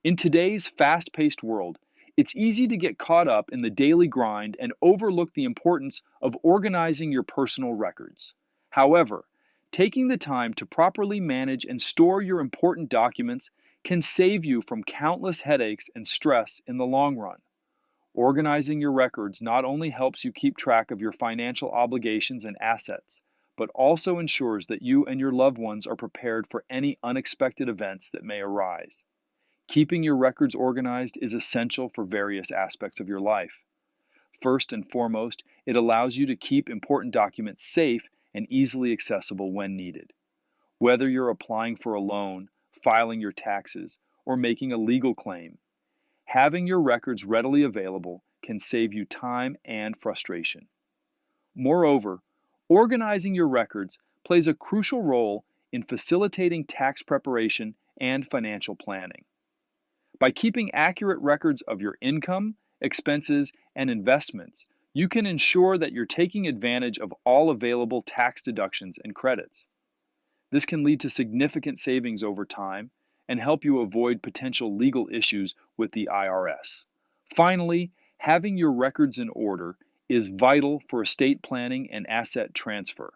In today's fast-paced world, it's easy to get caught up in the daily grind and overlook the importance of organizing your personal records. However, taking the time to properly manage and store your important documents can save you from countless headaches and stress in the long run. Organizing your records not only helps you keep track of your financial obligations and assets, but also ensures that you and your loved ones are prepared for any unexpected events that may arise. Keeping your records organized is essential for various aspects of your life. First and foremost, it allows you to keep important documents safe and easily accessible when needed. Whether you're applying for a loan, filing your taxes, or making a legal claim, having your records readily available can save you time and frustration. Moreover, organizing your records plays a crucial role in facilitating tax preparation and financial planning. By keeping accurate records of your income, expenses, and investments, you can ensure that you're taking advantage of all available tax deductions and credits. This can lead to significant savings over time and help you avoid potential legal issues with the IRS. Finally, having your records in order is vital for estate planning and asset transfer.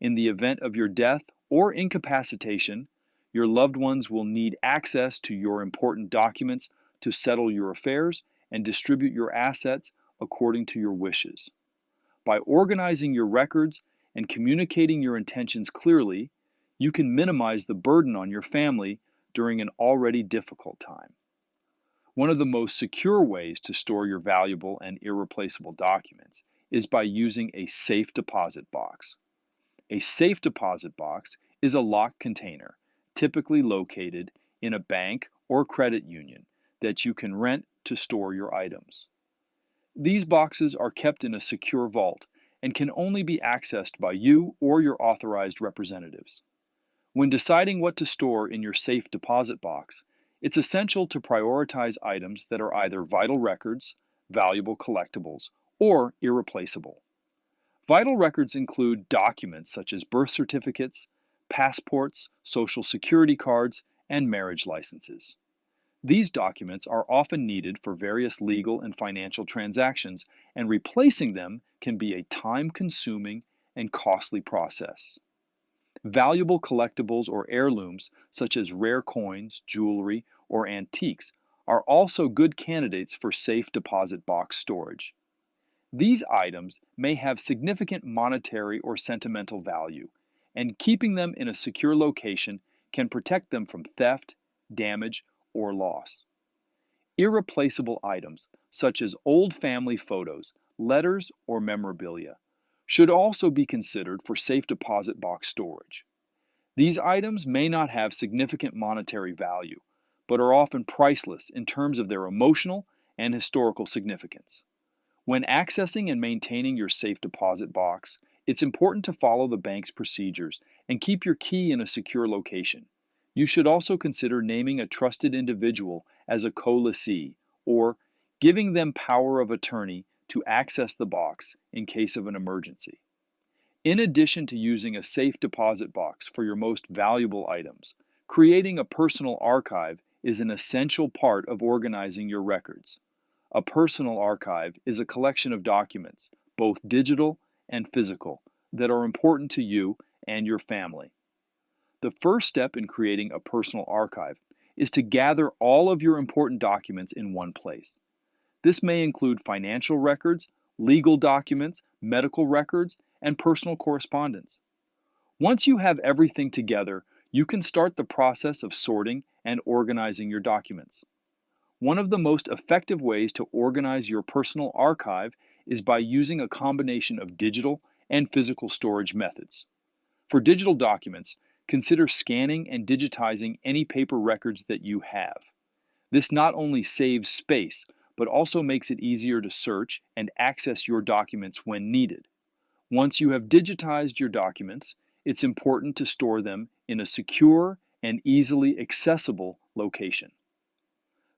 In the event of your death or incapacitation, your loved ones will need access to your important documents to settle your affairs and distribute your assets according to your wishes. By organizing your records and communicating your intentions clearly, you can minimize the burden on your family during an already difficult time. One of the most secure ways to store your valuable and irreplaceable documents is by using a safe deposit box. A safe deposit box is a locked container, typically located in a bank or credit union, that you can rent to store your items. These boxes are kept in a secure vault and can only be accessed by you or your authorized representatives. When deciding what to store in your safe deposit box, it's essential to prioritize items that are either vital records, valuable collectibles, or irreplaceable. Vital records include documents such as birth certificates, passports, social security cards, and marriage licenses. These documents are often needed for various legal and financial transactions, and replacing them can be a time-consuming and costly process. Valuable collectibles or heirlooms, such as rare coins, jewelry, or antiques, are also good candidates for safe deposit box storage. These items may have significant monetary or sentimental value, and keeping them in a secure location can protect them from theft, damage, or loss. Irreplaceable items, such as old family photos, letters, or memorabilia, should also be considered for safe deposit box storage. These items may not have significant monetary value, but are often priceless in terms of their emotional and historical significance. When accessing and maintaining your safe deposit box, it's important to follow the bank's procedures and keep your key in a secure location. You should also consider naming a trusted individual as a co-lessee or giving them power of attorney to access the box in case of an emergency. In addition to using a safe deposit box for your most valuable items, creating a personal archive is an essential part of organizing your records. A personal archive is a collection of documents, both digital and physical, that are important to you and your family. The first step in creating a personal archive is to gather all of your important documents in one place. This may include financial records, legal documents, medical records, and personal correspondence. Once you have everything together, you can start the process of sorting and organizing your documents. One of the most effective ways to organize your personal archive is by using a combination of digital and physical storage methods. For digital documents, consider scanning and digitizing any paper records that you have. This not only saves space, but also makes it easier to search and access your documents when needed. Once you have digitized your documents, it's important to store them in a secure and easily accessible location.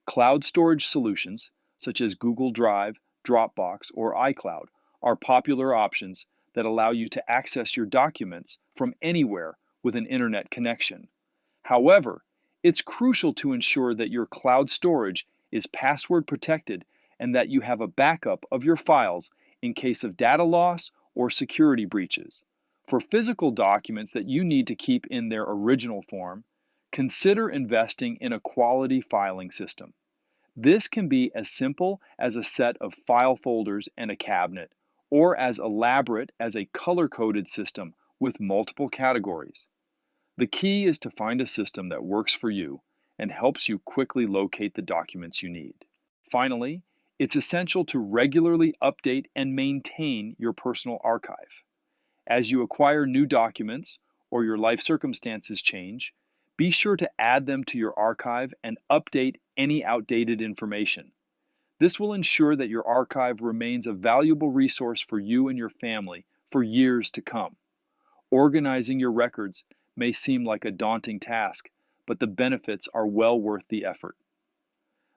Cloud storage solutions, such as Google Drive, Dropbox, or iCloud, are popular options that allow you to access your documents from anywhere with an internet connection. However, It's crucial to ensure that your cloud storage is password protected and that you have a backup of your files in case of data loss or security breaches. For physical documents that you need to keep in their original form, consider investing in a quality filing system. This can be as simple as a set of file folders and a cabinet, or as elaborate as a color-coded system with multiple categories. The key is to find a system that works for you and helps you quickly locate the documents you need. Finally, it's essential to regularly update and maintain your personal archive. As you acquire new documents or your life circumstances change, be sure to add them to your archive and update any outdated information. This will ensure that your archive remains a valuable resource for you and your family for years to come. Organizing your records may seem like a daunting task, but the benefits are well worth the effort.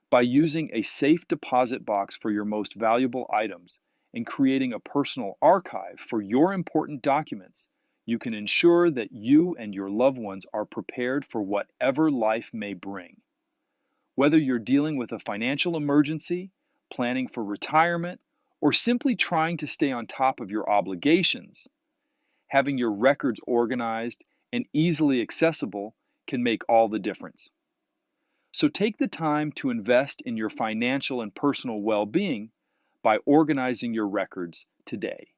By using a safe deposit box for your most valuable items and creating a personal archive for your important documents, you can ensure that you and your loved ones are prepared for whatever life may bring. Whether you're dealing with a financial emergency, planning for retirement, or simply trying to stay on top of your obligations, having your records organized and easily accessible can make all the difference. So take the time to invest in your financial and personal well-being by organizing your records today.